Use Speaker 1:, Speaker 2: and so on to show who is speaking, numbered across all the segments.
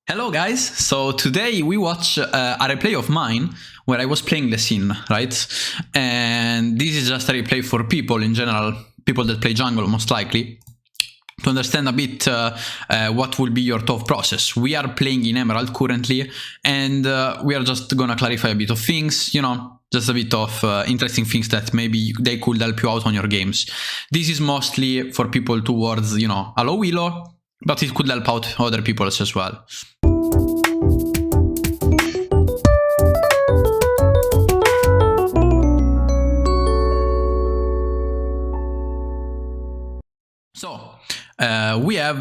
Speaker 1: Hello guys, so today we watch a replay of mine where I was playing the scene, right? And this is just a replay for people in general, people that play jungle most likely, to understand a bit what will be your thought process. We are playing in Emerald currently, and we are just gonna clarify a bit of things, you know, just a bit of interesting things that maybe they could help you out on your games. This is mostly for people towards, you know, a low elo, but it could help out other people as well. So, we have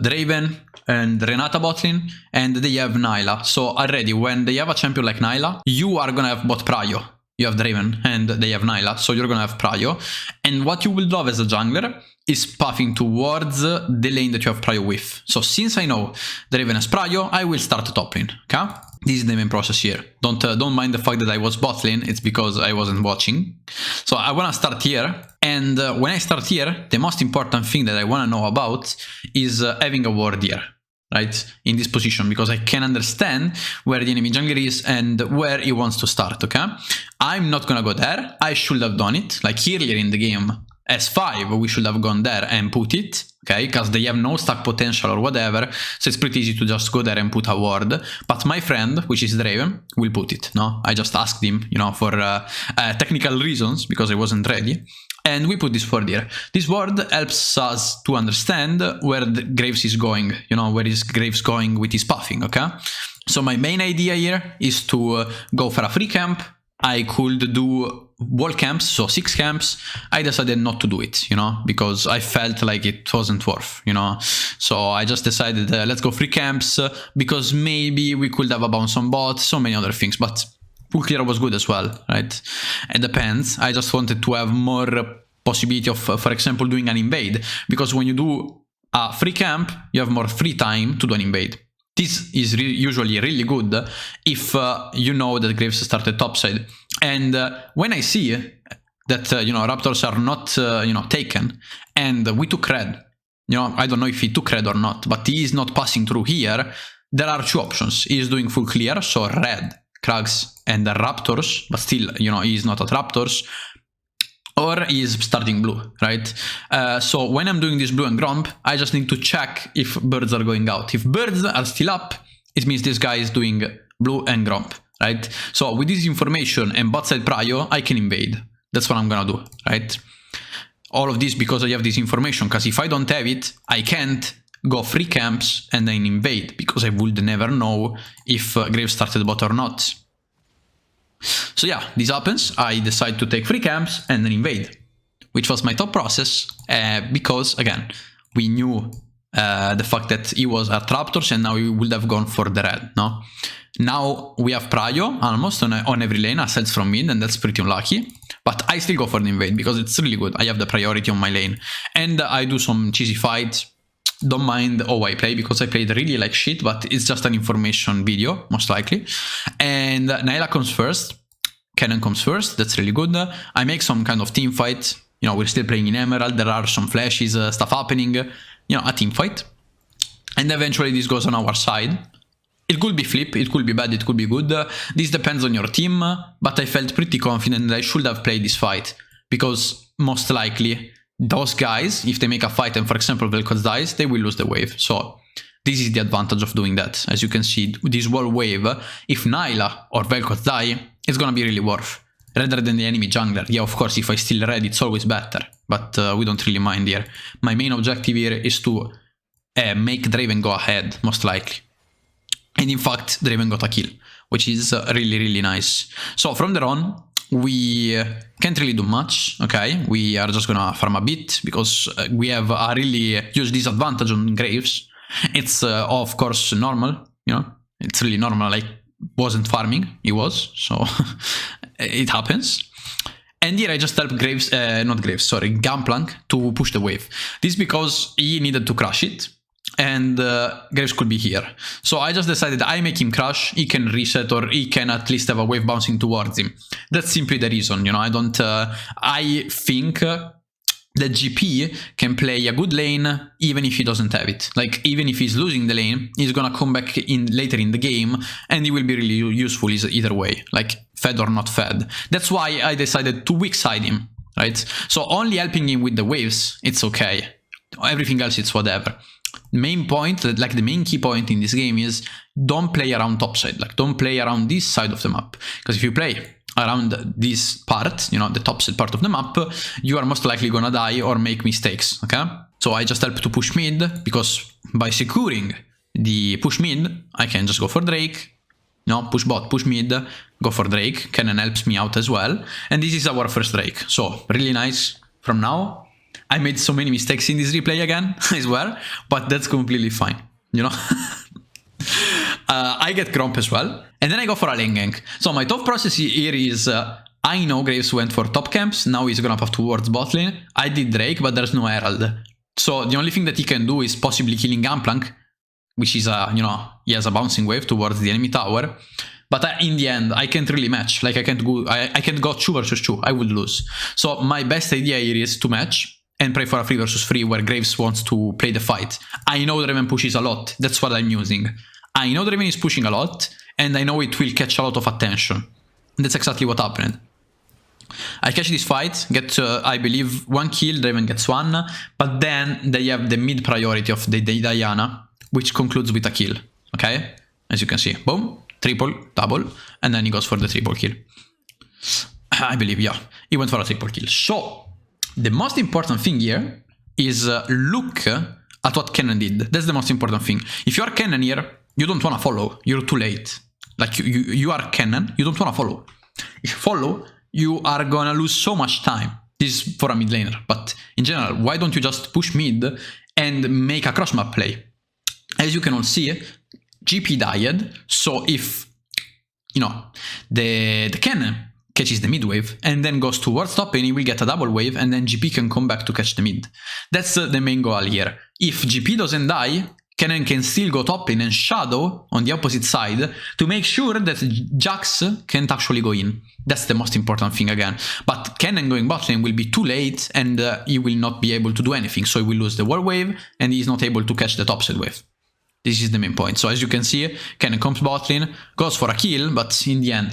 Speaker 1: Draven and Renata botlane, and they have Nyla. So already, when they have a champion like Nyla, you are gonna have bot Prio. You have Draven, and they have Nyla, so you're gonna have Prio. And what you will love as a jungler is pathing towards the lane that you have Prio with. So since I know Draven has Prio, I will start top lane, okay? This is the main process here. Don't mind the fact that I was bot lane, it's because I wasn't watching. So I wanna start here, and when I start here, the most important thing that I wanna know about is having a ward here, right, in this position, because I can understand where the enemy jungler is and where he wants to start, okay? I'm not gonna go there. I should have done it, like earlier in the game. S5, we should have gone there and put it, okay, because they have no stack potential or whatever, so it's pretty easy to just go there and put a ward. But my friend, which is Draven, will put it, no? I just asked him, you know, for technical reasons, because I wasn't ready. And we put this ward here. This ward helps us to understand where the Graves is going, you know, where is Graves going with his pathing, okay? So my main idea here is to go for a free camp. I could do wall camps, so 6 camps. I decided not to do it, you know, because I felt like it wasn't worth, you know. So I just decided, let's go free camps, because maybe we could have a bounce on bot, so many other things, but full clear was good as well, right? It depends. I just wanted to have more possibility of, for example, doing an invade, because when you do a free camp, you have more free time to do an invade. This is usually really good if you know that Graves started topside. And when I see that, you know, Raptors are not, you know, taken, and we took red, you know, I don't know if he took red or not, but he is not passing through here, there are 2 options. He is doing full clear, so red, Krugs, and the Raptors, but still, you know, he is not at Raptors, or he is starting blue, right? So when I'm doing this blue and gromp, I just need to check if birds are going out. If birds are still up, it means this guy is doing blue and gromp, right? So with this information and bot side prio, I can invade. That's what I'm gonna do, right? All of this because I have this information, because if I don't have it, I can't go free camps and then invade, because I would never know if Graves started bot or not. So yeah, this happens. I decide to take free camps and then invade, which was my top process, because again, we knew the fact that he was at Raptors, and now we would have gone for the red, no? Now we have Prio almost on every lane aside from mid, and that's pretty unlucky, but I still go for the invade because it's really good. I have the priority on my lane, and I do some cheesy fights. Don't mind how I play, because I played really like shit, but it's just an information video, most likely. And Nyla comes first, Cannon comes first, that's really good. I make some kind of team fight, you know, we're still playing in Emerald, there are some flashes, stuff happening, you know, a team fight. And eventually this goes on our side. It could be flip, it could be bad, it could be good. This depends on your team, but I felt pretty confident that I should have played this fight, because most likely those guys, if they make a fight and, for example, Vel'Koz dies, they will lose the wave. So this is the advantage of doing that. As you can see, this wall wave, if Nyla or Vel'Koz die, it's gonna be really worth, rather than the enemy jungler. Yeah, of course, if I steal red, it's always better, but we don't really mind here. My main objective here is to make Draven go ahead, most likely. And in fact, Draven got a kill, which is really, really nice. So from there on, we can't really do much, okay? We are just gonna farm a bit, because we have a really huge disadvantage on Graves. It's of course normal, you know? It's really normal, like, wasn't farming, he was, so it happens. And here I just helped Graves, not Graves, sorry, Gunplank to push the wave. This because he needed to crush it, and Graves could be here. So I just decided I make him crash, he can reset, or he can at least have a wave bouncing towards him. That's simply the reason, you know, I think that GP can play a good lane even if he doesn't have it. Like, even if he's losing the lane, he's gonna come back in later in the game and he will be really useful either way, like fed or not fed. That's why I decided to weak side him, right? So only helping him with the waves, it's okay. Everything else, it's whatever. Main point, like the main key point in this game is don't play around topside, like don't play around this side of the map. Because if you play around this part, you know, the topside part of the map, you are most likely gonna die or make mistakes, okay? So I just help to push mid, because by securing the push mid, I can just go for Drake, no, push bot, push mid, go for Drake. Kennen helps me out as well. And this is our first Drake, so really nice. From now, I made so many mistakes in this replay again, I swear, but that's completely fine, you know? I get Gromp as well, and then I go for a lane gank. So my thought process here is, I know Graves went for top camps, now he's gonna path towards bot lane. I did Drake, but there's no Herald. So the only thing that he can do is possibly killing Gangplank, which is you know, he has a bouncing wave towards the enemy tower. But in the end, I can't really match. Like, I can't go 2 versus 2, I would lose. So my best idea here is to match and pray for a 3 versus 3 where Graves wants to play the fight. I know Draven pushes a lot, that's what I'm using. I know Draven is pushing a lot, and I know it will catch a lot of attention. That's exactly what happened. I catch this fight, get, I believe, 1 kill, Draven gets 1, but then they have the mid priority of the Diana, which concludes with a kill, okay? As you can see, boom, triple, double, and then he goes for the triple kill. I believe, yeah, he went for a triple kill. So, the most important thing here is look at what Kennen did. That's the most important thing. If you are Kennen here, you don't want to follow. You're too late. Like, you are Kennen, you don't want to follow. If you follow, you are gonna lose so much time. This is for a mid laner, but in general, why don't you just push mid and make a cross map play? As you can all see, GP died, so if, you know, the Kennen catches the mid wave and then goes towards top and he will get a double wave and then GP can come back to catch the mid. That's the main goal here. If GP doesn't die, Kennen can still go top lane and shadow on the opposite side to make sure that Jax can't actually go in. That's the most important thing again. But Kennen going bot lane will be too late and he will not be able to do anything. So he will lose the wall wave and he's not able to catch the topside wave. This is the main point. So as you can see, Kennen comes bot lane, goes for a kill, but in the end,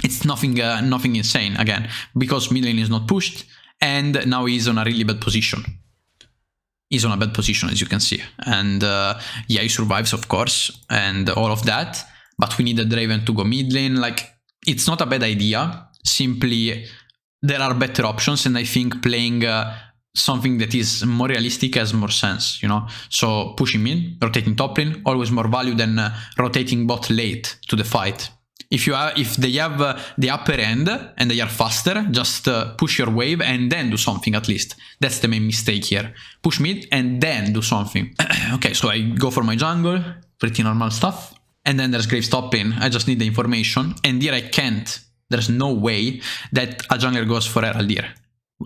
Speaker 1: it's nothing insane again, because mid lane is not pushed and now he's on a really bad position. He's on a bad position, as you can see. And yeah, he survives, of course, and all of that. But we needed Draven to go mid lane. Like, it's not a bad idea. Simply, there are better options, and I think playing something that is more realistic has more sense, you know? So pushing mid, rotating top lane, always more value than rotating bot late to the fight. If they have the upper end and they are faster, just push your wave and then do something at least. That's the main mistake here. Push mid and then do something. Okay, so I go for my jungle, pretty normal stuff. And then there's Graves top lane. I just need the information. And here I can't. There's no way that a jungler goes for Herald here.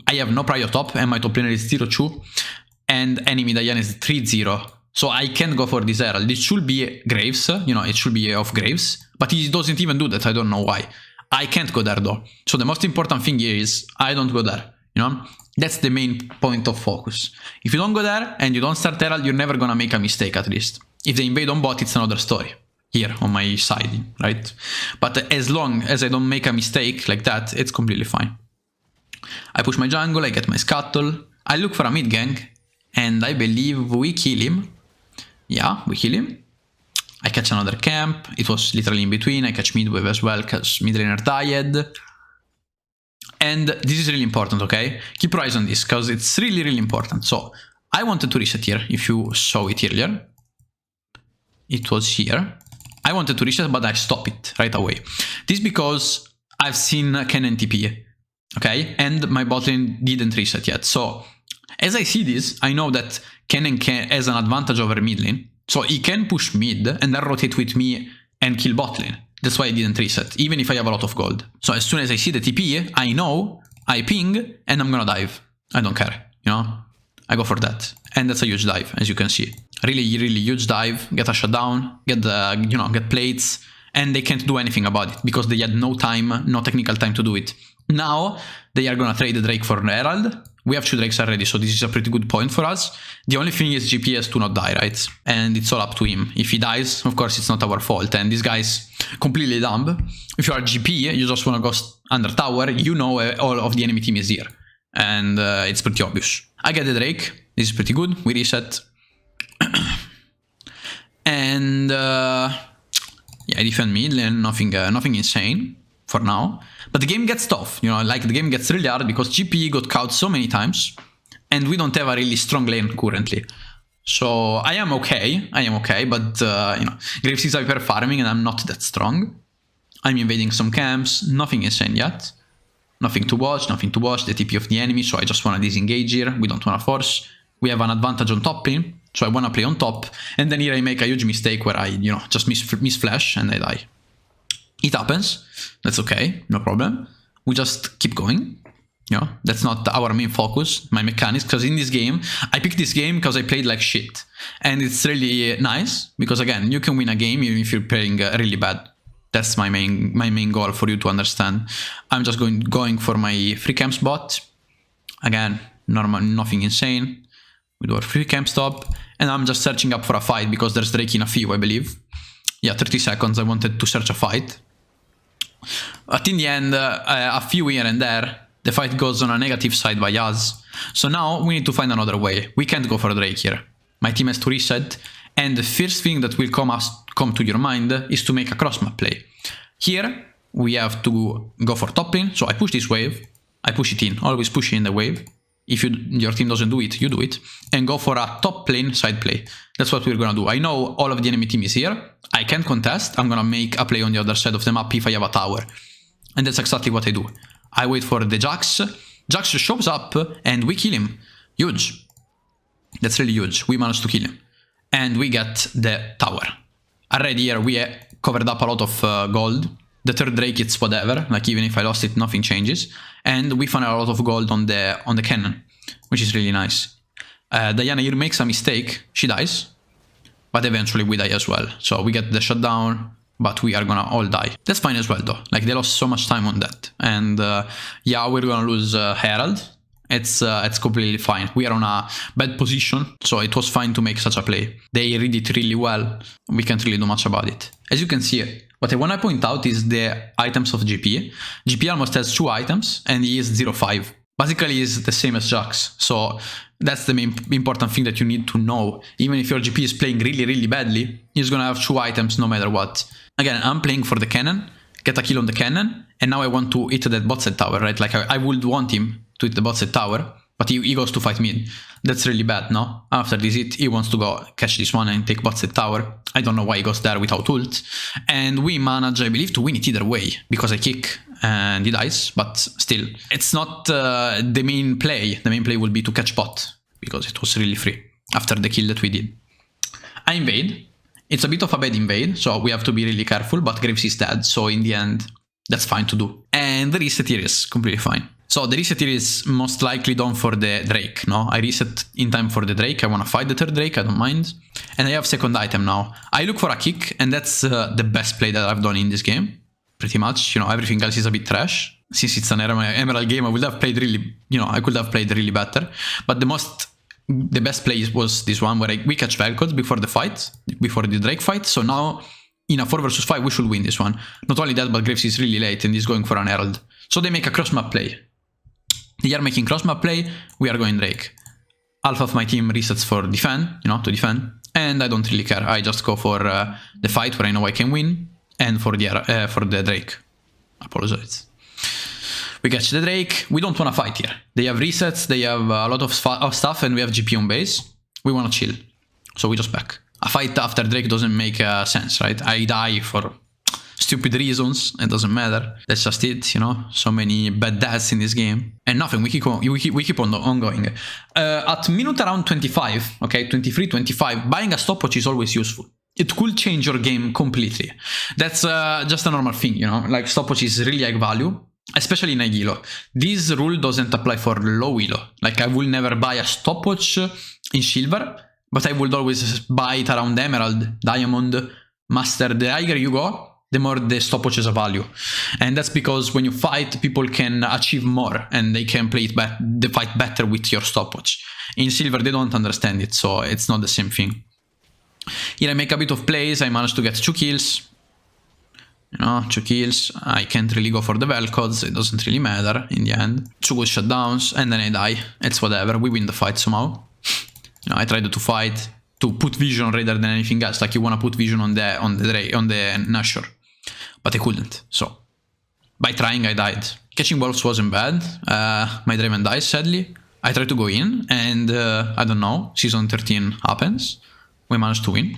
Speaker 1: I have no prior top and my top laner is 0-2. And enemy Diana is 3-0. So I can't go for this Herald. It should be Graves, you know, it should be off Graves. But he doesn't even do that, I don't know why. I can't go there though. So the most important thing here is I don't go there, you know? That's the main point of focus. If you don't go there and you don't start Herald, you're never gonna make a mistake at least. If they invade on bot, it's another story. Here on my side, right? But as long as I don't make a mistake like that, it's completely fine. I push my jungle, I get my scuttle, I look for a mid gank, and I believe we kill him. Yeah, we kill him. I catch another camp. It was literally in between. I catch mid wave as well because mid laner died. And this is really important, okay? Keep your eyes on this because it's really, really important. So I wanted to reset here. If you saw it earlier, it was here. I wanted to reset, but I stopped it right away. This is because I've seen Kennen TP, okay? And my bot lane didn't reset yet. So as I see this, I know that Kennen has an advantage over mid lane. So he can push mid and then rotate with me and kill bot lane. That's why I didn't reset, even if I have a lot of gold. So as soon as I see the TP, I know, I ping, and I'm gonna dive. I don't care, you know? I go for that. And that's a huge dive, as you can see. Really, really huge dive, get a shutdown, get the, you know, get plates, and they can't do anything about it because they had no time, no technical time to do it. Now they are gonna trade the Drake for Herald. We have 2 Drakes already, so this is a pretty good point for us. The only thing is GP has to not die, right? And it's all up to him. If he dies, of course, it's not our fault. And this guy's completely dumb. If you are GP, you just want to go under tower, you know all of the enemy team is here. And it's pretty obvious. I get the Drake. This is pretty good. We reset. And yeah, I defend mid and nothing insane for now. But the game gets tough, you know, like the game gets really hard because GP got caught so many times and we don't have a really strong lane currently. So I am okay, but you know, Graves is hyper farming and I'm not that strong. I'm invading some camps, nothing insane yet. Nothing to watch, the TP of the enemy, so I just want to disengage here, we don't want to force. We have an advantage on top lane, so I want to play on top, and then here I make a huge mistake where I, you know, just miss flash and I die. It happens, that's okay, no problem. We just keep going, you know, that's not our main focus, my mechanics, because in this game, I picked this game because I played like shit. And it's really nice, because again, you can win a game even if you're playing really bad. That's my main goal for you to understand. I'm just going for my free camp spot. Again, normal, nothing insane. We do our free camp stop, and I'm just searching up for a fight because there's Drake in a few, I believe. Yeah, 30 seconds, I wanted to search a fight. But in the end, a few here and there, the fight goes on a negative side by us. So now we need to find another way. We can't go for Drake here. My team has to reset, and the first thing that will come to your mind is to make a cross-map play. Here, we have to go for top lane, so I push this wave, I push it in, always push in the wave. If your team doesn't do it, you do it, and go for a top lane side play. That's what we're gonna do. I know all of the enemy team is here, I can contest, I'm gonna make a play on the other side of the map if I have a tower. And that's exactly what I do. I wait for the Jax, Jax shows up, and we kill him. Huge. That's really huge, we managed to kill him. And we get the tower. Already here we covered up a lot of gold. The third Drake, it's whatever, like even if I lost it, nothing changes. And we found a lot of gold on the cannon, which is really nice. Diana here makes a mistake, she dies, but eventually we die as well. So we get the shutdown, but we are gonna all die. That's fine as well though, like they lost so much time on that. And yeah, we're gonna lose Herald. It's completely fine. We are on a bad position, so it was fine to make such a play. They read it really well. We can't really do much about it. As you can see, what I want to point out is the items of GP. GP almost has 2 items, and he is 0-5. Basically, he's the same as Jax. So that's the main important thing that you need to know. Even if your GP is playing really, really badly, he's gonna have 2 items no matter what. Again, I'm playing for the cannon, get a kill on the cannon, and now I want to hit that bot side tower, right? Like I would want him to hit the bot side tower, but he goes to fight mid. That's really bad, no? After this hit, he wants to go catch this one and take bot side tower. I don't know why he goes there without ult. And we manage, I believe, to win it either way, because I kick and he dies, but still. It's not the main play. The main play will be to catch bot, because it was really free after the kill that we did. I invade. It's a bit of a bad invade, so we have to be really careful, but Graves is dead, so in the end, that's fine to do. And the reset here is completely fine. So the reset here is most likely done for the Drake, no? I reset in time for the Drake, I want to fight the third Drake, I don't mind. And I have second item now. I look for a kick, and that's the best play that I've done in this game. Pretty much, you know, everything else is a bit trash. Since it's an Emerald game, I would have played really, you know, I could have played really better. But the best play was this one, where we catch Velcods before the fight, before the Drake fight. So now, in a 4 versus 5, we should win this one. Not only that, but Graves is really late and he's going for an Herald. So they make a cross-map play. They are making cross-map play, we are going Drake. Half of my team resets for defend, you know, to defend. And I don't really care, I just go for the fight where I know I can win. And for the Drake. Apologize. We catch the Drake, we don't want to fight here. They have resets, they have a lot of stuff, and we have GP on base. We want to chill, so we just back. A fight after Drake doesn't make sense, right? I die for stupid reasons, it doesn't matter. That's just it, you know? So many bad deaths in this game. And nothing, we keep on going. At minute around 25, okay, 23, 25, buying a stopwatch is always useful. It could change your game completely. That's just a normal thing, you know? Like, stopwatch is really high value. Especially in high elo. This rule doesn't apply for low elo. Like, I will never buy a stopwatch in silver, but I would always buy it around emerald, diamond, master. The higher you go, the more the stopwatches have value. And that's because when you fight, people can achieve more and they can play the fight better with your stopwatch. In Silver, they don't understand it, so it's not the same thing. Here I make a bit of plays, I managed to get 2 kills. 2 kills. I can't really go for the Velcods, it doesn't really matter in the end. 2 good shutdowns, and then I die. It's whatever, we win the fight somehow. I tried to fight, to put vision rather than anything else. Like you want to put vision on the Nashor. But I couldn't, so by trying I died. Catching wolves wasn't bad. My Draven dies, sadly. I tried to go in, and I don't know, season 13 happens. We managed to win.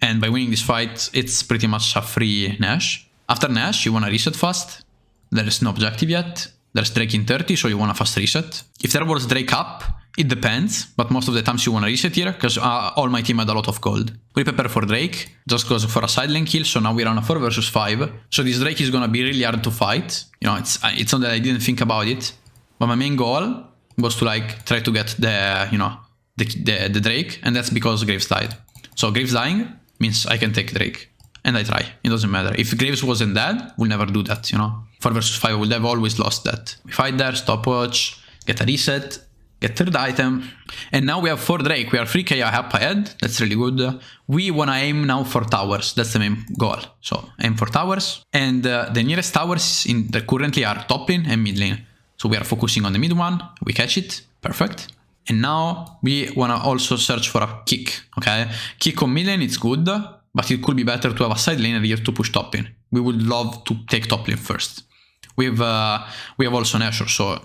Speaker 1: And by winning this fight, it's pretty much a free Nash. After Nash, you want to reset fast. There is no objective yet. There's Drake in 30, so you want a fast reset. If there was Drake up, it depends, but most of the times you want to reset here, because all my team had a lot of gold. We prepare for Drake, just goes for a side lane kill, so now we're on a 4 versus 5. So this Drake is gonna be really hard to fight. It's not that I didn't think about it, but my main goal was to like try to get the Drake, and that's because Graves died. So Graves dying means I can take Drake, and I try. It doesn't matter. If Graves wasn't dead, we'll never do that, 4 versus 5, I would have always lost that. We fight there, stopwatch, get a reset, get 3rd item, and now we have 4 Drake. We are 3k up ahead, that's really good. We wanna aim now for towers, that's the main goal. So aim for towers, and the nearest towers that currently are top lane and mid lane. So we are focusing on the mid one, we catch it, perfect. And now we wanna also search for a kick, okay? Kick on mid lane, it's good, but it could be better to have a side laner here to push top lane. We would love to take top lane first. We have also Nashor, so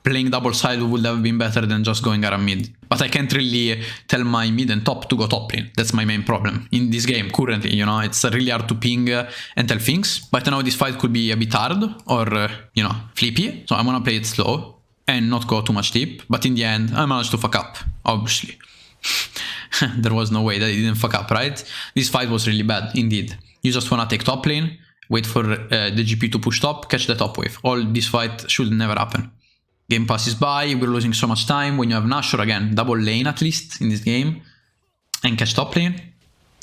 Speaker 1: playing double side would have been better than just going around mid. But I can't really tell my mid and top to go top lane. That's my main problem in this game currently. It's really hard to ping and tell things. But I know this fight could be a bit hard or flippy, so I'm gonna play it slow and not go too much deep. But in the end, I managed to fuck up, obviously. There was no way that I didn't fuck up, right? This fight was really bad, indeed. You just wanna take top lane, wait for the GP to push top, catch the top wave. All this fight should never happen. Game passes by, we're losing so much time. When you have Nashor, again, double lane at least in this game, and catch top lane,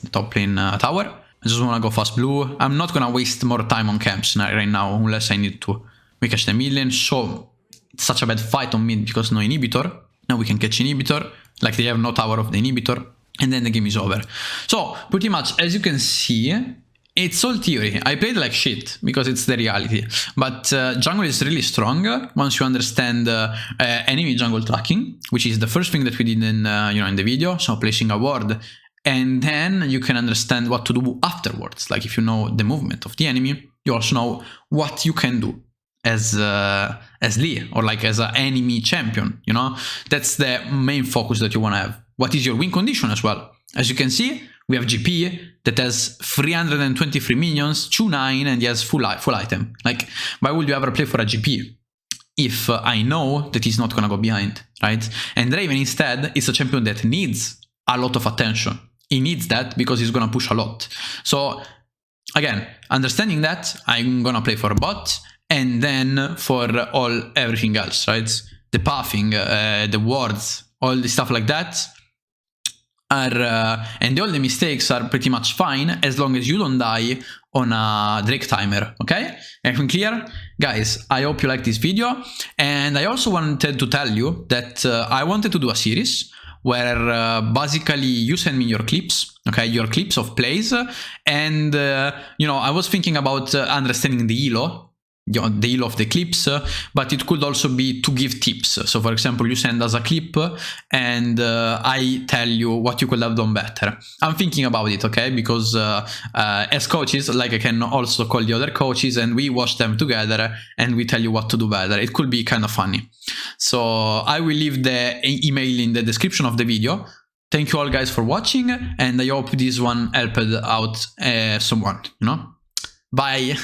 Speaker 1: the top lane tower. I just want to go fast blue. I'm not going to waste more time on camps right now, unless I need to. We catch the mid lane, so it's such a bad fight on mid because no inhibitor. Now we can catch inhibitor, like they have no tower of the inhibitor, and then the game is over. So, pretty much, as you can see, it's all theory. I played like shit because it's the reality. But jungle is really strong once you understand enemy jungle tracking, which is the first thing that we did in in the video. So placing a ward, and then you can understand what to do afterwards. Like if you know the movement of the enemy, you also know what you can do as Lee or like as an enemy champion. That's the main focus that you want to have. What is your win condition as well? As you can see, we have GP that has 323 minions, 2-9, and he has full item. Like, why would you ever play for a GP if I know that he's not gonna go behind, right? And Draven instead is a champion that needs a lot of attention. He needs that because he's gonna push a lot. So, again, understanding that, I'm gonna play for a bot, and then for everything else, right? The pathing, the wards, all the stuff like that, and all the mistakes are pretty much fine as long as you don't die on a Drake timer, okay? Everything clear? Guys, I hope you liked this video, and I also wanted to tell you that I wanted to do a series where basically you send me your clips, okay, your clips of plays, and I was thinking about understanding the elo, the elo of the clips, but it could also be to give tips. So for example, you send us a clip and I tell you what you could have done better. I'm thinking about it, okay, because as coaches, like I can also call the other coaches and we watch them together and we tell you what to do better. It could be kind of funny. So I will leave the email in the description of the video. Thank you all guys for watching, and I hope this one helped out someone, Bye!